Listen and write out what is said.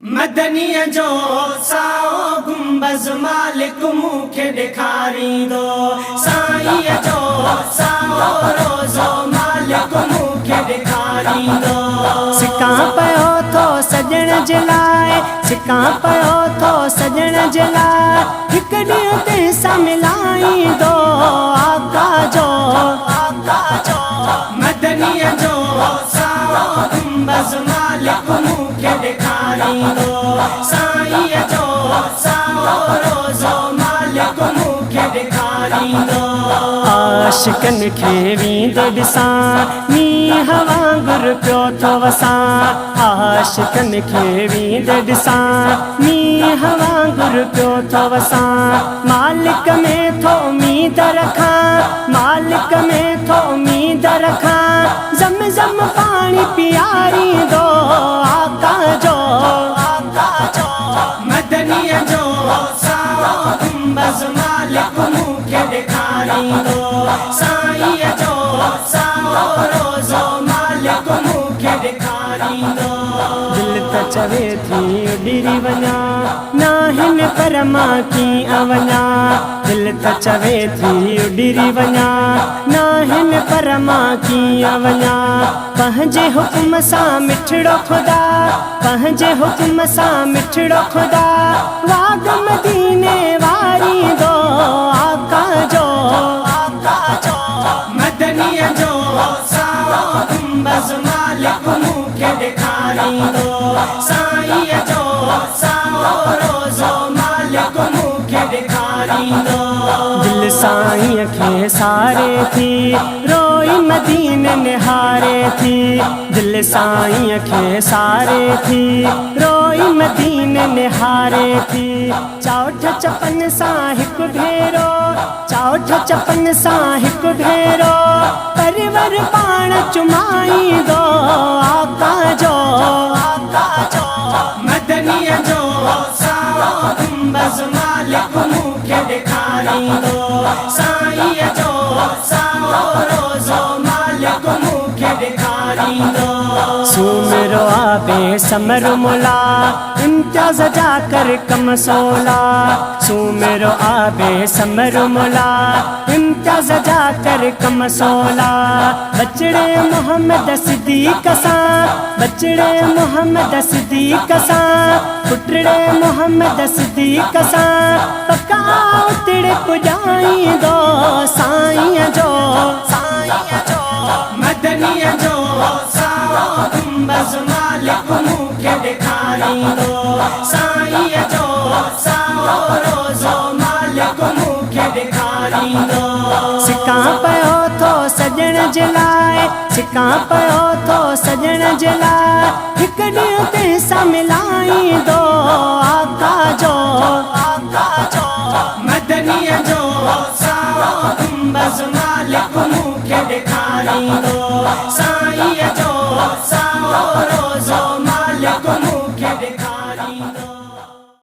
मदनीअ जो साओ गुंबज़ मालिक मूंखे ॾेखारींदो। साईंअ जो साओ रोज़ो मालिक मूंखे ॾेखारींदो। सिकां पियो थो सजण जे लाइ, सिकां पियो थो सजण जे लाइ, हिकु ॾींहुं तंहिंसां मिलाईंदो आका जो। मदनीअ जो साओ गुंबज़ मालिक मूंखे ॾेखारींदो। साईंअ जो साओ रोज़ो मालिक मूंखे ॾेखारींदो। आशिकनि खे वींदे ॾिसां मींहं वांगुरु पियो थो वसां। आशिकनि खे वींदे ॾिसां मींहं वांगुरु पियो थो वसां। मालिक में थो उमीद रखां, मालिक में थो उमीद रखां। ज़म पाणी पीआरींदो आका जो। मदनीअ जो साओ गुंबज़ मालिक मूंखे ॾेखारींदो। साईंअ जो साओ रोज़ो मालिक मूंखे ॾेखारींदो। दिल त चवे थी उॾिरी वञा, नाहिनि पर मां कीअं वञा। दिल त चवे थी उॾिरी वञा, नाहिनि पर मां कीअं वञा। पंहिंजे हुक्म सां मिठड़ो ख़ुदा, पंहिंजे हुक्म सां मिठड़ो ख़ुदा, वाग मदीने वारींदो आका जो। मदनीअ जो साओ गुंबज़ मालिक मूंखे ॾेखारींदो। साईंअ जो साओ रोज़ो मालिक मूंखे ॾेखारींदो। दिल साईं खे सारे थी रोई मदीने निहारे थी। दिल साईं खे सारे थी रोई मदीने निहारे थी। चौठ चपन सां हिकु भेरो, चौठ चपन सां हिकु भेरो, परिवर पाण चुमाईंदो आका जो। मदनीअ जो साओ गुंबज़ मालिक मूंखे ॾेखारींदो। साईंअ जो साओ रोज़ो मालिक मूंखे ॾेखारींदो। सुमिरो आबे समर मुला, इम्तियाज़ जा कर कम सोला। सुमिरो आबे समर मुला, इम्तियाज़ जा कर कम सोला। बचड़े मोहम्मद सिद्दीक़ सां, बचड़े मोहम्मद सिद्दीक़ सां, पुटड़े मोहम्मद सिद्दीक़ सां, पका उतड़े पुॼाईंदो साईंअ जो। मदनीअ जो साओ गुंबज़ मालिक मूंखे ॾेखारींदो। साईंअ जो साओ रोज़ो मालिक मूंखे ॾेखारींदो। सिकां पियो थो सजण जे लाइ, सिकां पियो थो सजण जे लाइ, हिकु ॾींहुं तंहिंसां मिलाईंदो आका जो। मदनीअ जो साओ गुंबज़ मालिक मूंखे ॾेखारींदो। साईंअ जो साओ